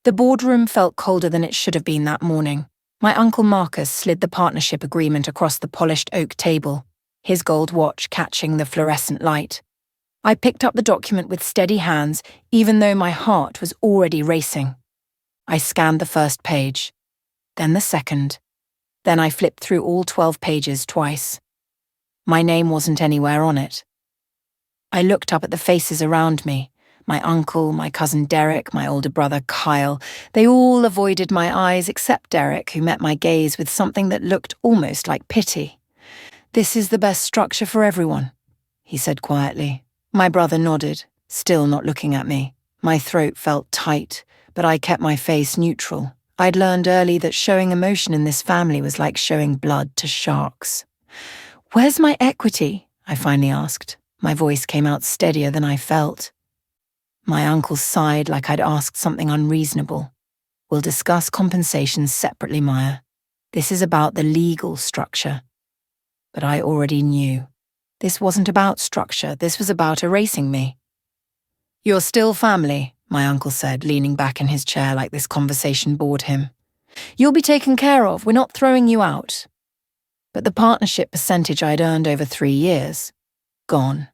The boardroom felt colder than it should have been that morning. My Uncle Marcus slid the partnership agreement across the polished oak table, his gold watch catching the fluorescent light. I picked up the document with steady hands, even though my heart was already racing. I scanned the first page, then the second. Then I flipped through all 12 pages twice. My name wasn't anywhere on it. I looked up at the faces around me. My uncle, my cousin Derek, my older brother Kyle. They all avoided my eyes except Derek, who met my gaze with something that looked almost like pity. "This is the best structure for everyone," he said quietly. My brother nodded, still not looking at me. My throat felt tight, but I kept my face neutral. I'd learned early that showing emotion in this family was like showing blood to sharks. "Where's my equity?" I finally asked. My voice came out steadier than I felt. My uncle sighed like I'd asked something unreasonable. "We'll discuss compensation separately, Maya. This is about the legal structure." But I already knew. This wasn't about structure, this was about erasing me. "You're still family," my uncle said, leaning back in his chair like this conversation bored him. "You'll be taken care of, we're not throwing you out." But the partnership percentage I'd earned over 3 years, gone.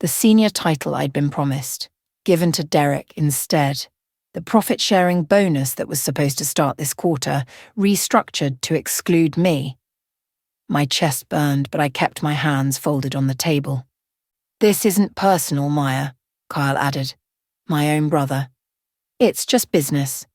The senior title I'd been promised, given to Derek instead. The profit-sharing bonus that was supposed to start this quarter, restructured to exclude me. My chest burned, but I kept my hands folded on the table. "This isn't personal, Maya," Kyle added. My own brother. "It's just business."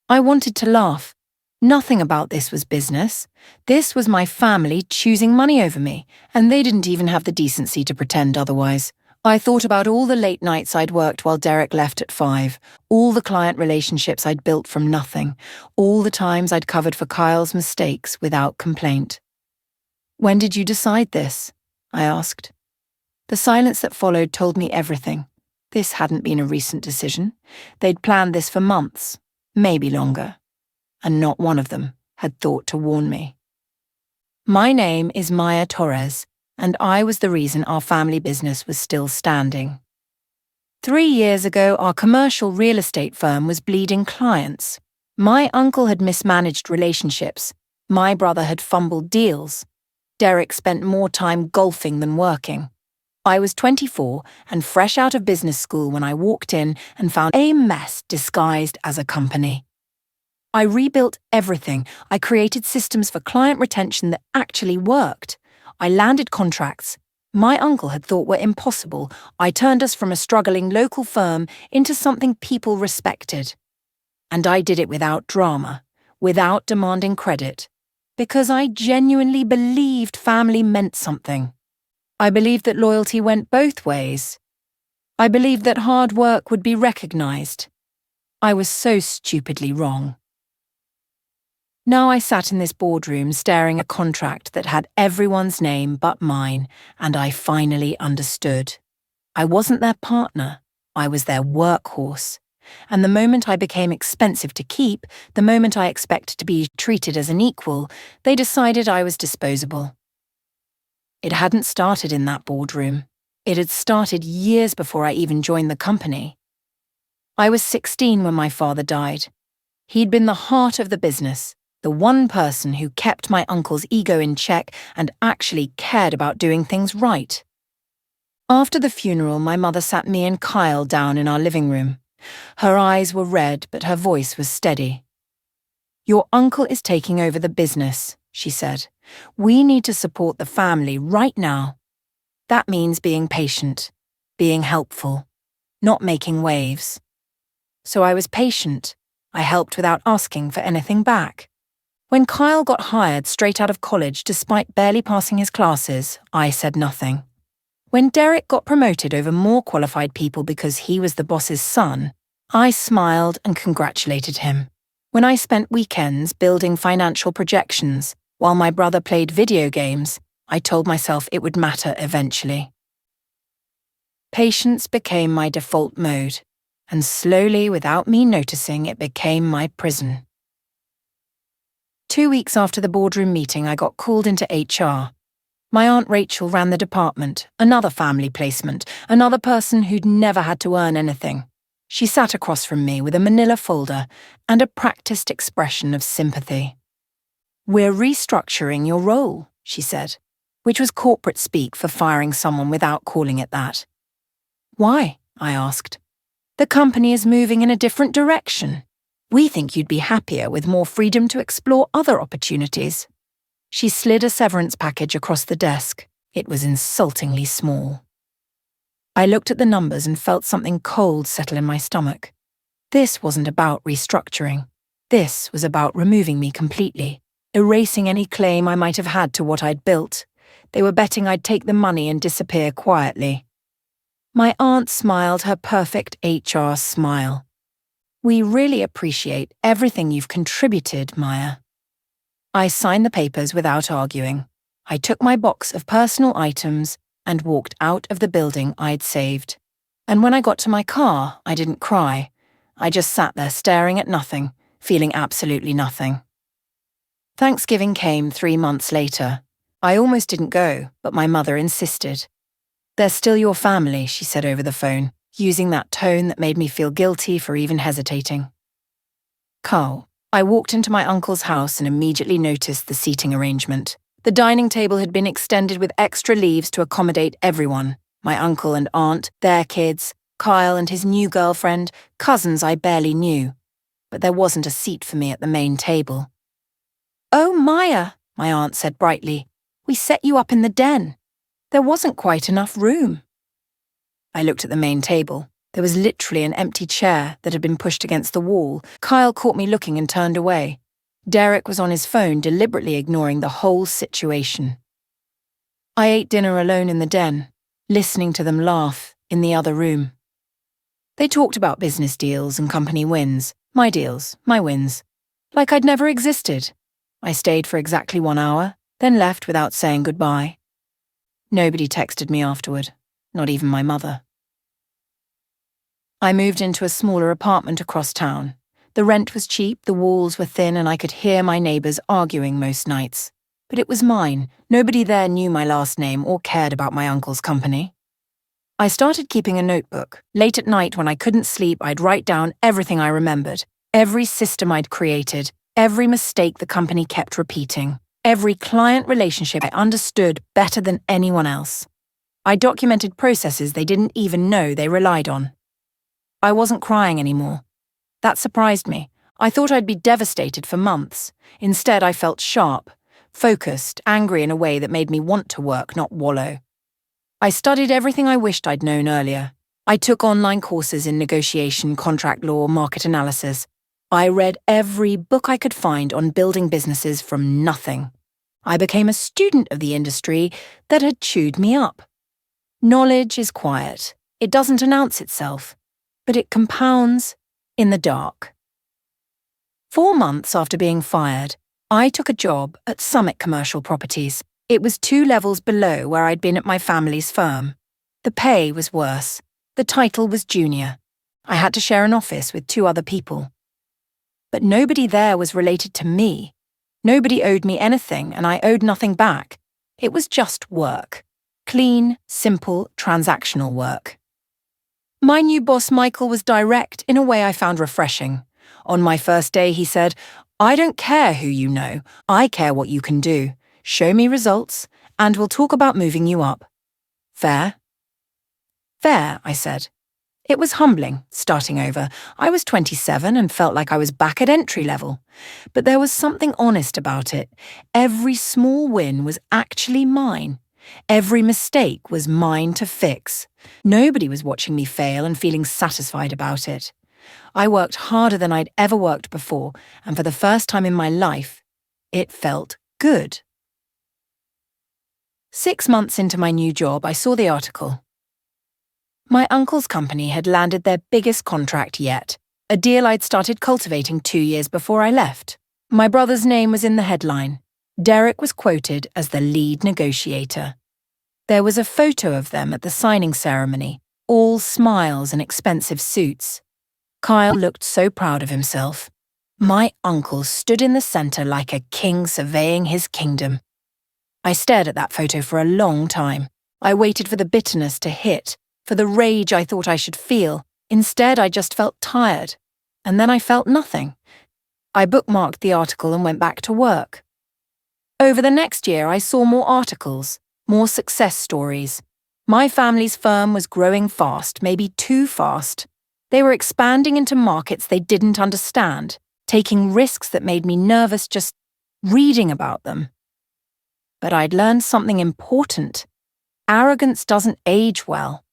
I wanted to laugh. Nothing about this was business. This was my family choosing money over me, and they didn't even have the decency to pretend otherwise. I thought about all the late nights I'd worked while Derek left at 5, all the client relationships I'd built from nothing, all the times I'd covered for Kyle's mistakes without complaint. "When did you decide this?" I asked. The silence that followed told me everything. This hadn't been a recent decision. They'd planned this for months, maybe longer, and not one of them had thought to warn me. "My name is Maya Torres, and I was the reason our family business was still standing. 3 years ago, our commercial real estate firm was bleeding clients. My uncle had mismanaged relationships. My brother had fumbled deals. Derek spent more time golfing than working. I was 24 and fresh out of business school when I walked in and found a mess disguised as a company. I rebuilt everything. I created systems for client retention that actually worked. I landed contracts my uncle had thought were impossible. I turned us from a struggling local firm into something people respected. And I did it without drama, without demanding credit, because I genuinely believed family meant something. I believed that loyalty went both ways. I believed that hard work would be recognized. I was so stupidly wrong. Now I sat in this boardroom staring at a contract that had everyone's name but mine, and I finally understood. I wasn't their partner, I was their workhorse. And the moment I became expensive to keep, the moment I expected to be treated as an equal, they decided I was disposable. It hadn't started in that boardroom. It had started years before I even joined the company. I was 16 when my father died. He'd been the heart of the business, the one person who kept my uncle's ego in check and actually cared about doing things right. After the funeral, my mother sat me and Kyle down in our living room. Her eyes were red, but her voice was steady. "Your uncle is taking over the business," she said. "We need to support the family right now. That means being patient, being helpful, not making waves." So I was patient. I helped without asking for anything back. When Kyle got hired straight out of college despite barely passing his classes, I said nothing. When Derek got promoted over more qualified people because he was the boss's son, I smiled and congratulated him. When I spent weekends building financial projections while my brother played video games, I told myself it would matter eventually. Patience became my default mode, and slowly, without me noticing, it became my prison. 2 weeks after the boardroom meeting, I got called into HR. My Aunt Rachel ran the department, another family placement, another person who'd never had to earn anything. She sat across from me with a manila folder and a practiced expression of sympathy. "We're restructuring your role," she said, which was corporate speak for firing someone without calling it that. "Why?" I asked. "The company is moving in a different direction. We think you'd be happier with more freedom to explore other opportunities." She slid a severance package across the desk. It was insultingly small. I looked at the numbers and felt something cold settle in my stomach. This wasn't about restructuring. This was about removing me completely, erasing any claim I might have had to what I'd built. They were betting I'd take the money and disappear quietly. My aunt smiled her perfect HR smile. "We really appreciate everything you've contributed, Maya." I signed the papers without arguing. I took my box of personal items and walked out of the building I'd saved. And when I got to my car, I didn't cry. I just sat there staring at nothing, feeling absolutely nothing. Thanksgiving came 3 months later. I almost didn't go, but my mother insisted. "They're still your family," she said over the phone, using that tone that made me feel guilty for even hesitating. Carl. I walked into my uncle's house and immediately noticed the seating arrangement. The dining table had been extended with extra leaves to accommodate everyone. My uncle and aunt, their kids, Kyle and his new girlfriend, cousins I barely knew. But there wasn't a seat for me at the main table. "Oh, Maya," my aunt said brightly, "we set you up in the den. There wasn't quite enough room." I looked at the main table. There was literally an empty chair that had been pushed against the wall. Kyle caught me looking and turned away. Derek was on his phone, deliberately ignoring the whole situation. I ate dinner alone in the den, listening to them laugh in the other room. They talked about business deals and company wins, my deals, my wins, like I'd never existed. I stayed for exactly 1 hour, then left without saying goodbye. Nobody texted me afterward, not even my mother. I moved into a smaller apartment across town. The rent was cheap, the walls were thin, and I could hear my neighbours arguing most nights. But it was mine. Nobody there knew my last name or cared about my uncle's company. I started keeping a notebook. Late at night when I couldn't sleep, I'd write down everything I remembered, every system I'd created, every mistake the company kept repeating, every client relationship I understood better than anyone else. I documented processes they didn't even know they relied on. I wasn't crying anymore. That surprised me. I thought I'd be devastated for months. Instead, I felt sharp, focused, angry in a way that made me want to work, not wallow. I studied everything I wished I'd known earlier. I took online courses in negotiation, contract law, market analysis. I read every book I could find on building businesses from nothing. I became a student of the industry that had chewed me up. Knowledge is quiet. It doesn't announce itself, but it compounds in the dark. 4 months after being fired, I took a job at Summit Commercial Properties. It was 2 levels below where I'd been at my family's firm. The pay was worse. The title was junior. I had to share an office with 2 other people. But nobody there was related to me. Nobody owed me anything, and I owed nothing back. It was just work. Clean, simple, transactional work. My new boss, Michael, was direct in a way I found refreshing. On my first day, he said, "I don't care who you know. I care what you can do. Show me results, and we'll talk about moving you up." Fair? Fair, I said. It was humbling, starting over. I was 27 and felt like I was back at entry level. But there was something honest about it. Every small win was actually mine. Every mistake was mine to fix. Nobody was watching me fail and feeling satisfied about it. I worked harder than I'd ever worked before, and for the first time in my life, it felt good. 6 months into my new job, I saw the article. My uncle's company had landed their biggest contract yet, a deal I'd started cultivating 2 years before I left. My brother's name was in the headline. Derek was quoted as the lead negotiator. There was a photo of them at the signing ceremony, all smiles and expensive suits. Kyle looked so proud of himself. My uncle stood in the center like a king surveying his kingdom. I stared at that photo for a long time. I waited for the bitterness to hit, for the rage I thought I should feel, Instead, I just felt tired. And then I felt nothing. I bookmarked the article and went back to work. Over the next year, I saw more articles, more success stories. My family's firm was growing fast, maybe too fast. They were expanding into markets they didn't understand, taking risks that made me nervous just reading about them. But I'd learned something important. Arrogance doesn't age well.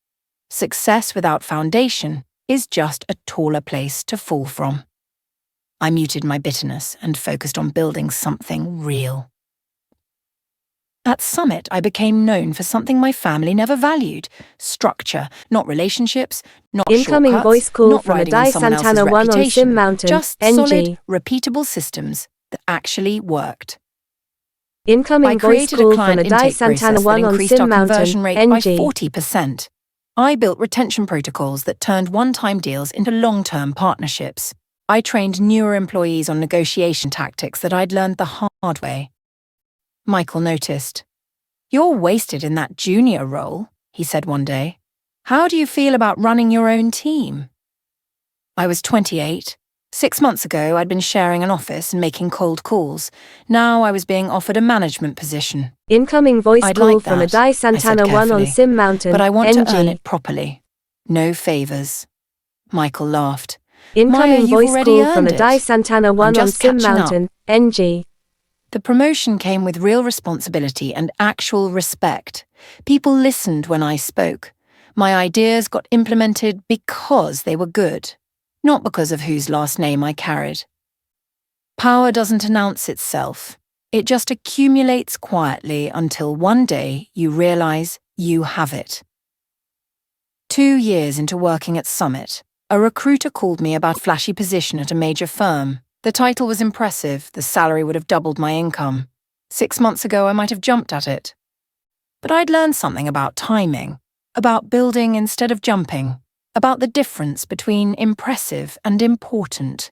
Success without foundation is just a taller place to fall from. I muted my bitterness and focused on building something real. At Summit, I became known for something my family never valued: structure, not relationships, not Incoming shortcuts, voice call not from riding on Adai someone else's Santana 1 on reputation, Sim Mountain, just NG. solid, repeatable systems that actually worked. I Incoming voice created a call from client Adai intake Santana process that 1 on increased our Sim conversion Mountain, rate by NG. 40%. I built retention protocols that turned one-time deals into long-term partnerships. I trained newer employees on negotiation tactics that I'd learned the hard way. Michael noticed. "You're wasted in that junior role," he said one day. "How do you feel about running your own team?" I was 28. 6 months ago, I'd been sharing an office and making cold calls. Now I was being offered a management position. Incoming voice I'd call like from that, Adai I said Santana 1 on carefully, Sim Mountain, but I want to earn NG. it properly. No favours. Michael laughed. Incoming "Maya, you've voice already call from earned Adai it. Santana I'm 1 on just Sim catching up." Mountain, NG. The promotion came with real responsibility and actual respect. People listened when I spoke. My ideas got implemented because they were good, not because of whose last name I carried. Power doesn't announce itself. It just accumulates quietly until one day you realize you have it. 2 years into working at Summit, a recruiter called me about a flashy position at a major firm. The title was impressive, the salary would have doubled my income. 6 months ago, I might have jumped at it. But I'd learned something about timing, about building instead of jumping, about the difference between impressive and important.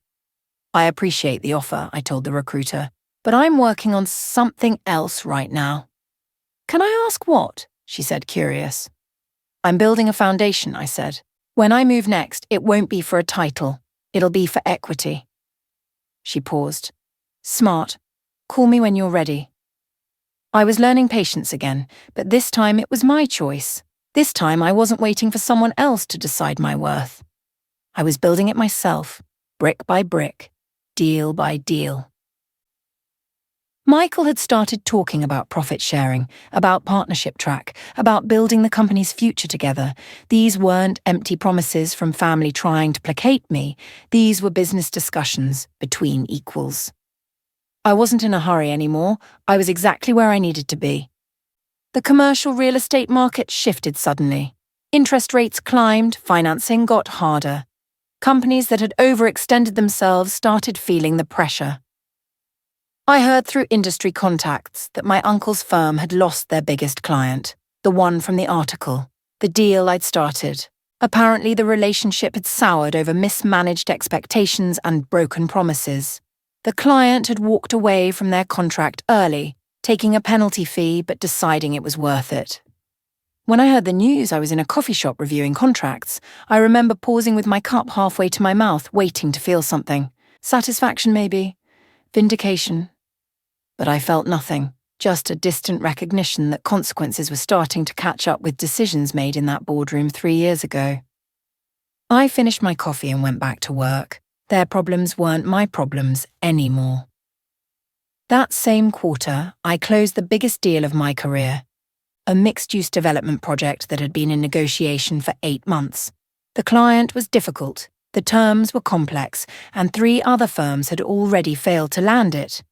"I appreciate the offer," I told the recruiter, "but I'm working on something else right now." "Can I ask what?" she said, curious. "I'm building a foundation," I said. "When I move next, it won't be for a title. It'll be for equity." She paused. "Smart. Call me when you're ready." I was learning patience again, but this time it was my choice. This time I wasn't waiting for someone else to decide my worth. I was building it myself, brick by brick, deal by deal. Michael had started talking about profit sharing, about partnership track, about building the company's future together. These weren't empty promises from family trying to placate me. These were business discussions between equals. I wasn't in a hurry anymore. I was exactly where I needed to be. The commercial real estate market shifted suddenly. Interest rates climbed, financing got harder. Companies that had overextended themselves started feeling the pressure. I heard through industry contacts that my uncle's firm had lost their biggest client, the one from the article, the deal I'd started. Apparently the relationship had soured over mismanaged expectations and broken promises. The client had walked away from their contract early, taking a penalty fee but deciding it was worth it. When I heard the news, I was in a coffee shop reviewing contracts. I remember pausing with my cup halfway to my mouth, waiting to feel something. Satisfaction, maybe. Vindication. But I felt nothing, just a distant recognition that consequences were starting to catch up with decisions made in that boardroom 3 years ago. I finished my coffee and went back to work. Their problems weren't my problems anymore. That same quarter, I closed the biggest deal of my career, a mixed-use development project that had been in negotiation for 8 months. The client was difficult, the terms were complex, and 3 other firms had already failed to land it.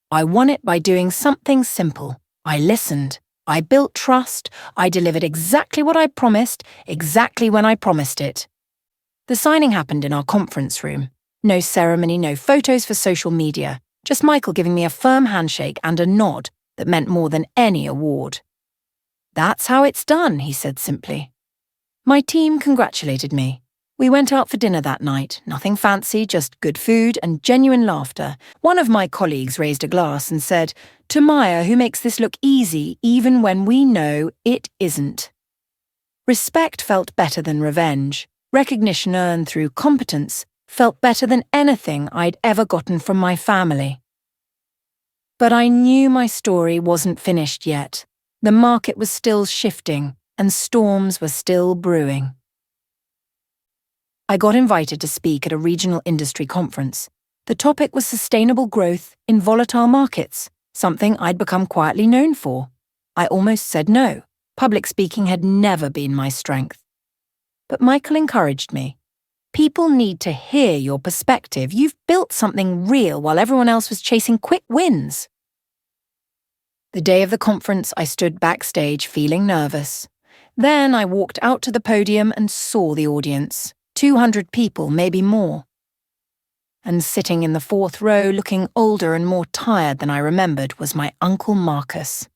I won it by doing something simple. I listened. I built trust. I delivered exactly what I promised, exactly when I promised it. The signing happened in our conference room. No ceremony, no photos for social media, just Michael giving me a firm handshake and a nod that meant more than any award. "That's how it's done," he said simply. My team congratulated me. We went out for dinner that night, nothing fancy, just good food and genuine laughter. One of my colleagues raised a glass and said, "To Maya, who makes this look easy even when we know it isn't." Respect felt better than revenge. Recognition earned through competence felt better than anything I'd ever gotten from my family. But I knew my story wasn't finished yet. The market was still shifting, and storms were still brewing. I got invited to speak at a regional industry conference. The topic was sustainable growth in volatile markets, something I'd become quietly known for. I almost said no. Public speaking had never been my strength. But Michael encouraged me. People need to hear your perspective. You've built something real while everyone else was chasing quick wins. The day of the conference, I stood backstage feeling nervous. Then I walked out to the podium and saw the audience. 200 people, maybe more. And sitting in the fourth row, looking older and more tired than I remembered, was my Uncle Marcus.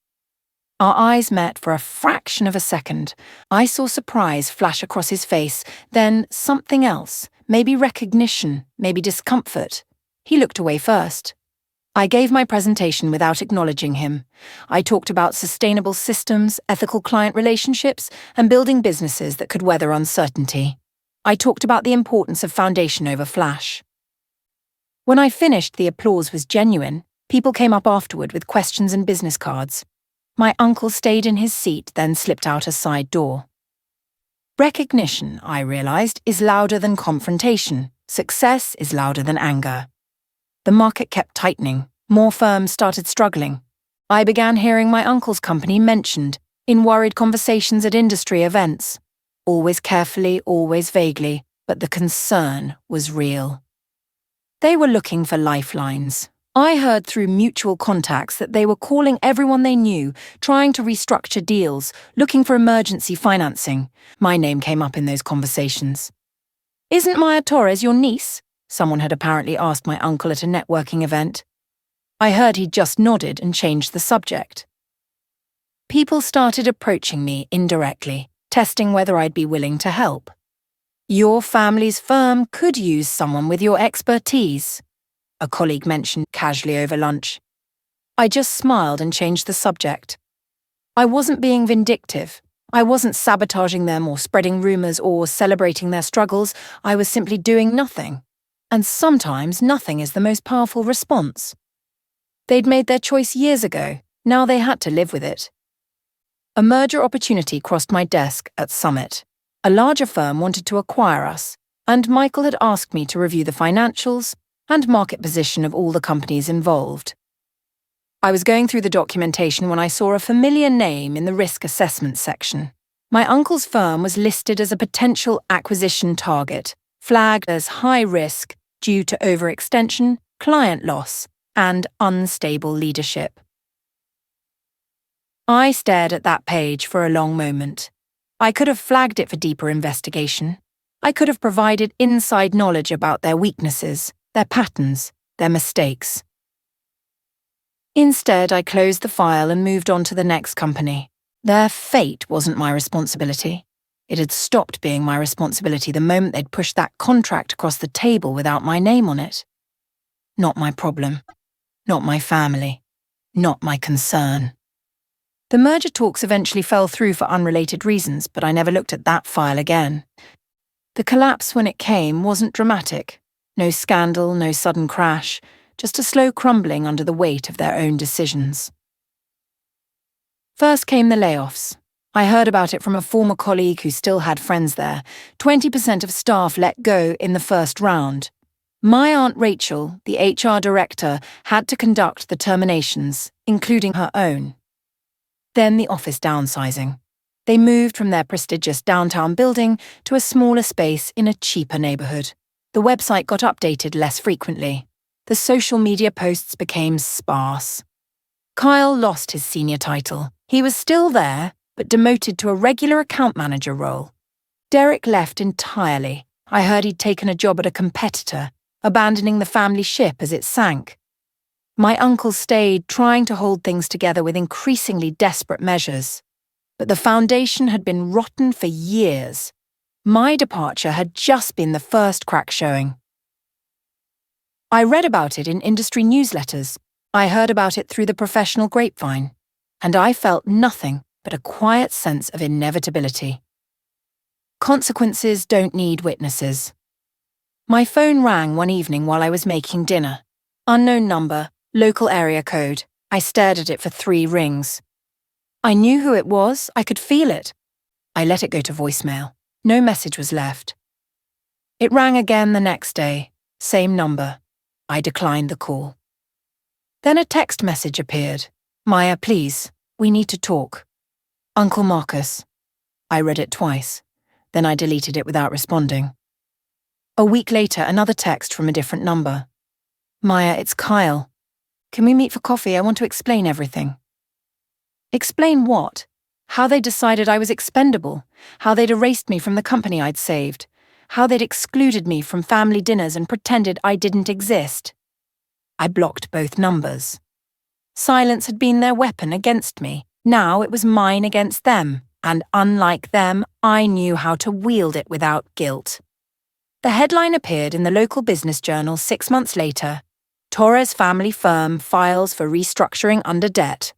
Our eyes met for a fraction of a second. I saw surprise flash across his face, then something else, maybe recognition, maybe discomfort. He looked away first. I gave my presentation without acknowledging him. I talked about sustainable systems, ethical client relationships, and building businesses that could weather uncertainty. I talked about the importance of foundation over flash. When I finished, the applause was genuine. People came up afterward with questions and business cards. My uncle stayed in his seat, then slipped out a side door. Recognition, I realized, is louder than confrontation. Success is louder than anger. The market kept tightening. More firms started struggling. I began hearing my uncle's company mentioned in worried conversations at industry events. Always carefully, always vaguely, but the concern was real. They were looking for lifelines. I heard through mutual contacts that they were calling everyone they knew, trying to restructure deals, looking for emergency financing. My name came up in those conversations. "Isn't Maya Torres your niece?" Someone had apparently asked my uncle at a networking event. I heard he'd just nodded and changed the subject. People started approaching me indirectly, testing whether I'd be willing to help. "Your family's firm could use someone with your expertise," a colleague mentioned casually over lunch. I just smiled and changed the subject. I wasn't being vindictive. I wasn't sabotaging them or spreading rumors or celebrating their struggles. I was simply doing nothing. And sometimes nothing is the most powerful response. They'd made their choice years ago. Now they had to live with it. A merger opportunity crossed my desk at Summit. A larger firm wanted to acquire us, and Michael had asked me to review the financials and market position of all the companies involved. I was going through the documentation when I saw a familiar name in the risk assessment section. My uncle's firm was listed as a potential acquisition target, flagged as high risk due to overextension, client loss, and unstable leadership. I stared at that page for a long moment. I could have flagged it for deeper investigation. I could have provided inside knowledge about their weaknesses, their patterns, their mistakes. Instead, I closed the file and moved on to the next company. Their fate wasn't my responsibility. It had stopped being my responsibility the moment they'd pushed that contract across the table without my name on it. Not my problem. Not my family. Not my concern. The merger talks eventually fell through for unrelated reasons, but I never looked at that file again. The collapse when it came wasn't dramatic. No scandal, no sudden crash, just a slow crumbling under the weight of their own decisions. First came the layoffs. I heard about it from a former colleague who still had friends there. 20% of staff let go in the first round. My Aunt Rachel, the HR director, had to conduct the terminations, including her own. Then the office downsizing. They moved from their prestigious downtown building to a smaller space in a cheaper neighborhood. The website got updated less frequently. The social media posts became sparse. Kyle lost his senior title. He was still there, but demoted to a regular account manager role. Derek left entirely. I heard he'd taken a job at a competitor, abandoning the family ship as it sank. My uncle stayed, trying to hold things together with increasingly desperate measures. But the foundation had been rotten for years. My departure had just been the first crack showing. I read about it in industry newsletters. I heard about it through the professional grapevine. And I felt nothing but a quiet sense of inevitability. Consequences don't need witnesses. My phone rang one evening while I was making dinner. Unknown number, local area code. I stared at it for 3 rings. I knew who it was, I could feel it. I let it go to voicemail. No message was left. It rang again the next day, same number. I declined the call. Then a text message appeared. Maya, please, we need to talk. Uncle Marcus. I read it twice. Then I deleted it without responding. A week later, another text from a different number. Maya, it's Kyle. Can we meet for coffee? I want to explain everything. Explain what? How they decided I was expendable, how they'd erased me from the company I'd saved, how they'd excluded me from family dinners and pretended I didn't exist. I blocked both numbers. Silence had been their weapon against me. Now it was mine against them, and unlike them, I knew how to wield it without guilt. The headline appeared in the local business journal 6 months later. Torres family firm files for restructuring under debt.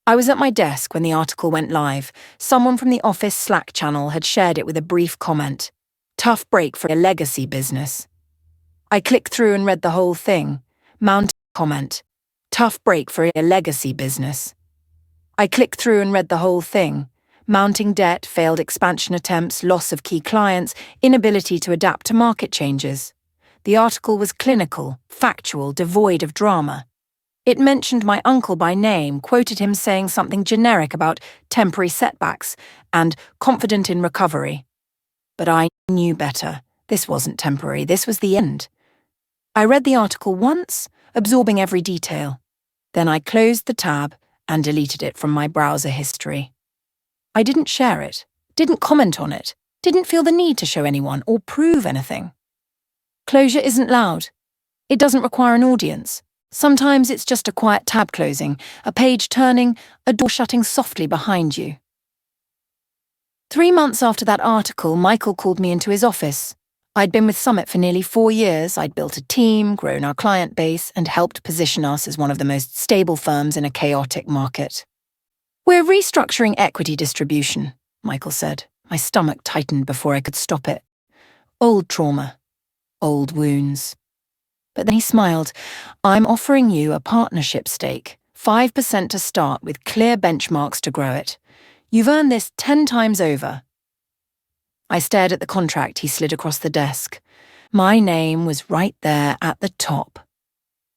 I was at my desk when the article went live. Someone from the office Slack channel had shared it with a brief comment. Tough break for a legacy business. I clicked through and read the whole thing. Mounting comment. Tough break for a legacy business. I clicked through and read the whole thing. Mounting debt, failed expansion attempts, loss of key clients, inability to adapt to market changes. The article was clinical, factual, devoid of drama. It mentioned my uncle by name, quoted him saying something generic about temporary setbacks and confident in recovery. But I knew better. This wasn't temporary, this was the end. I read the article once, absorbing every detail. Then I closed the tab and deleted it from my browser history. I didn't share it, didn't comment on it, didn't feel the need to show anyone or prove anything. Closure isn't loud. It doesn't require an audience. Sometimes it's just a quiet tab closing, a page turning, a door shutting softly behind you. 3 months after that article, Michael called me into his office. I'd been with Summit for nearly 4 years. I'd built a team, grown our client base, and helped position us as one of the most stable firms in a chaotic market. We're restructuring equity distribution, Michael said. My stomach tightened before I could stop it. Old trauma. Old wounds. But then he smiled. I'm offering you a partnership stake, 5% to start with clear benchmarks to grow it. You've earned this 10 times over. I stared at the contract he slid across the desk. My name was right there at the top.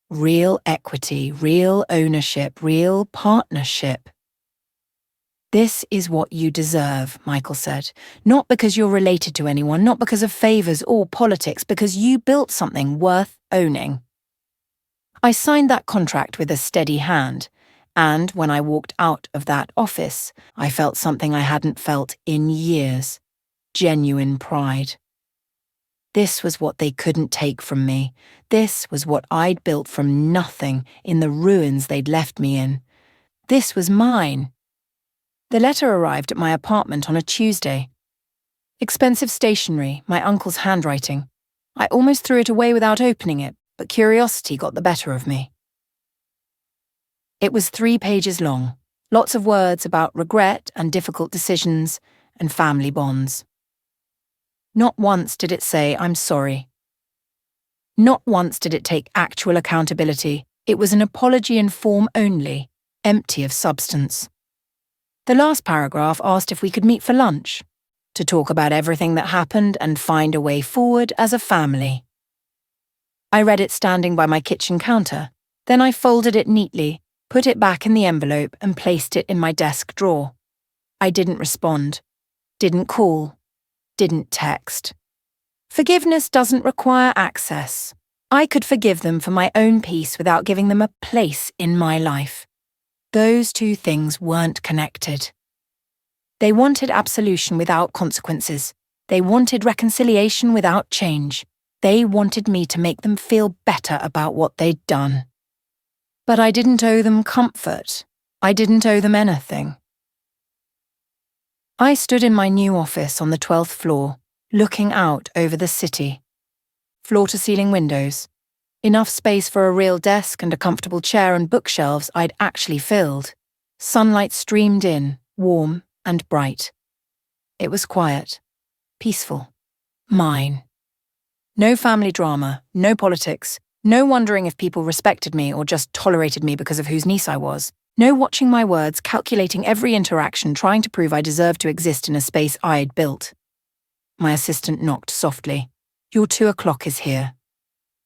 Real equity, real ownership, real partnership. This is what you deserve, Michael said. Not because you're related to anyone, not because of favours or politics, because you built something worth owning. I signed that contract with a steady hand, and when I walked out of that office, I felt something I hadn't felt in years. Genuine pride. This was what they couldn't take from me. This was what I'd built from nothing in the ruins they'd left me in. This was mine. The letter arrived at my apartment on a Tuesday. Expensive stationery, my uncle's handwriting. I almost threw it away without opening it, but curiosity got the better of me. It was 3 pages long, lots of words about regret and difficult decisions and family bonds. Not once did it say, I'm sorry. Not once did it take actual accountability. It was an apology in form only, empty of substance. The last paragraph asked if we could meet for lunch, to talk about everything that happened and find a way forward as a family. I read it standing by my kitchen counter. Then I folded it neatly, put it back in the envelope and placed it in my desk drawer. I didn't respond, didn't call, didn't text. Forgiveness doesn't require access. I could forgive them for my own peace without giving them a place in my life. Those 2 things weren't connected. They wanted absolution without consequences. They wanted reconciliation without change. They wanted me to make them feel better about what they'd done. But I didn't owe them comfort. I didn't owe them anything. I stood in my new office on the 12th floor, looking out over the city. Floor-to-ceiling windows. Enough space for a real desk and a comfortable chair and bookshelves I'd actually filled. Sunlight streamed in, warm and bright. It was quiet, peaceful, mine. No family drama, no politics, no wondering if people respected me or just tolerated me because of whose niece I was. No watching my words, calculating every interaction, trying to prove I deserved to exist in a space I'd built. My assistant knocked softly. "Your 2 o'clock is here."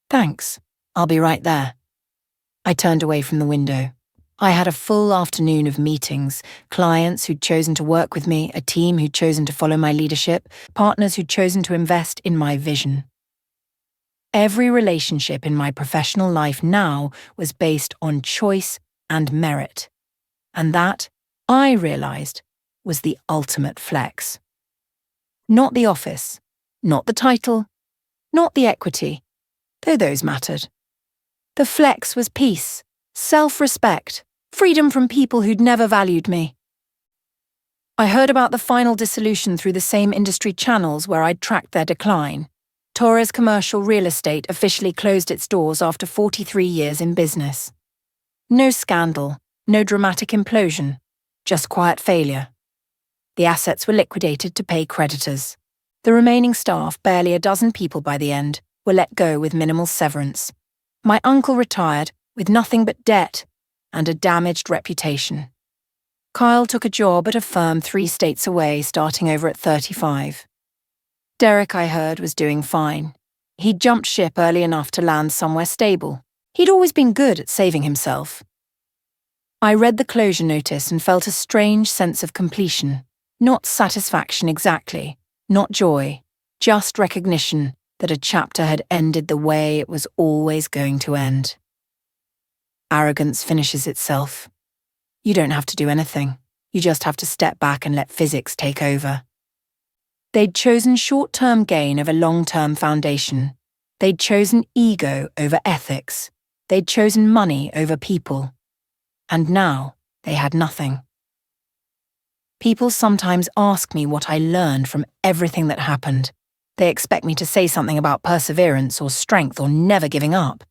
"Thanks. I'll be right there." I turned away from the window. I had a full afternoon of meetings, clients who'd chosen to work with me, a team who'd chosen to follow my leadership, partners who'd chosen to invest in my vision. Every relationship in my professional life now was based on choice and merit. And that, I realized, was the ultimate flex. Not the office, not the title, not the equity, though those mattered. The flex was peace, self-respect, freedom from people who'd never valued me. I heard about the final dissolution through the same industry channels where I'd tracked their decline. Torres Commercial Real Estate officially closed its doors after 43 years in business. No scandal, no dramatic implosion, just quiet failure. The assets were liquidated to pay creditors. The remaining staff, barely a dozen people by the end, were let go with minimal severance. My uncle retired with nothing but debt and a damaged reputation. Kyle took a job at a firm 3 states away, starting over at 35. Derek, I heard, was doing fine. He'd jumped ship early enough to land somewhere stable. He'd always been good at saving himself. I read the closure notice and felt a strange sense of completion. Not satisfaction exactly, not joy, just recognition that a chapter had ended the way it was always going to end. Arrogance finishes itself. You don't have to do anything. You just have to step back and let physics take over. They'd chosen short-term gain over long-term foundation. They'd chosen ego over ethics. They'd chosen money over people. And now they had nothing. People sometimes ask me what I learned from everything that happened. They expect me to say something about perseverance or strength or never giving up.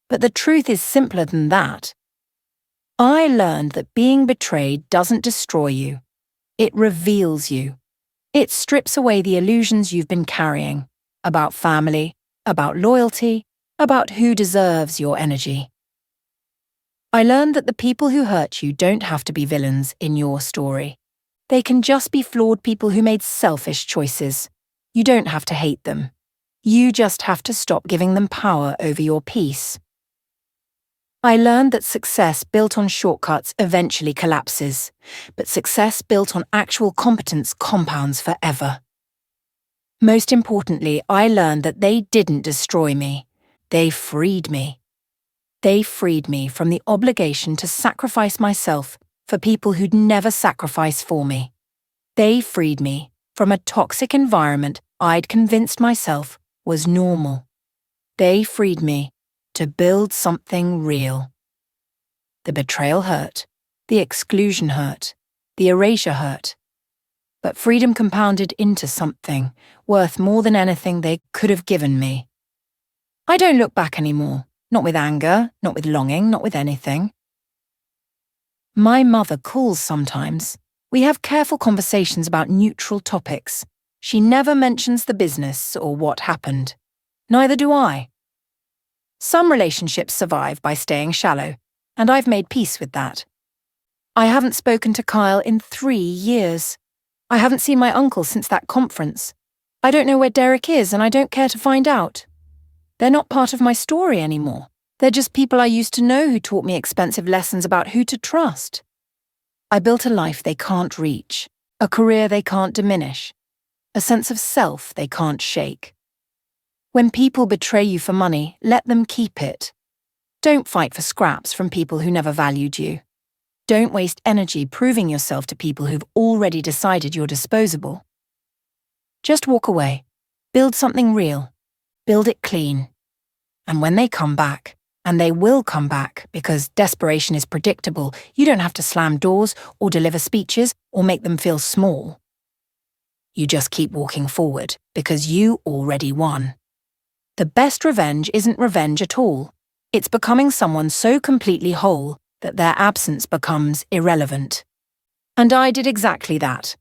But the truth is simpler than that. I learned that being betrayed doesn't destroy you. It reveals you. It strips away the illusions you've been carrying about family, about loyalty, about who deserves your energy. I learned that the people who hurt you don't have to be villains in your story. They can just be flawed people who made selfish choices. You don't have to hate them. You just have to stop giving them power over your peace. I learned that success built on shortcuts eventually collapses, but success built on actual competence compounds forever. Most importantly, I learned that they didn't destroy me. They freed me. They freed me from the obligation to sacrifice myself for people who'd never sacrifice for me. They freed me from a toxic environment I'd convinced myself was normal. They freed me to build something real. The betrayal hurt, the exclusion hurt, the erasure hurt. But freedom compounded into something worth more than anything they could have given me. I don't look back anymore, not with anger, not with longing, not with anything. My mother calls sometimes. We have careful conversations about neutral topics. She never mentions the business or what happened. Neither do I. Some relationships survive by staying shallow, and I've made peace with that. I haven't spoken to Kyle in 3 years. I haven't seen my uncle since that conference. I don't know where Derek is, and I don't care to find out. They're not part of my story anymore. They're just people I used to know who taught me expensive lessons about who to trust. I built a life they can't reach, a career they can't diminish, a sense of self they can't shake. When people betray you for money, let them keep it. Don't fight for scraps from people who never valued you. Don't waste energy proving yourself to people who've already decided you're disposable. Just walk away. Build something real. Build it clean. And when they come back, and they will come back because desperation is predictable, you don't have to slam doors or deliver speeches or make them feel small. You just keep walking forward because you already won. The best revenge isn't revenge at all. It's becoming someone so completely whole that their absence becomes irrelevant. And I did exactly that.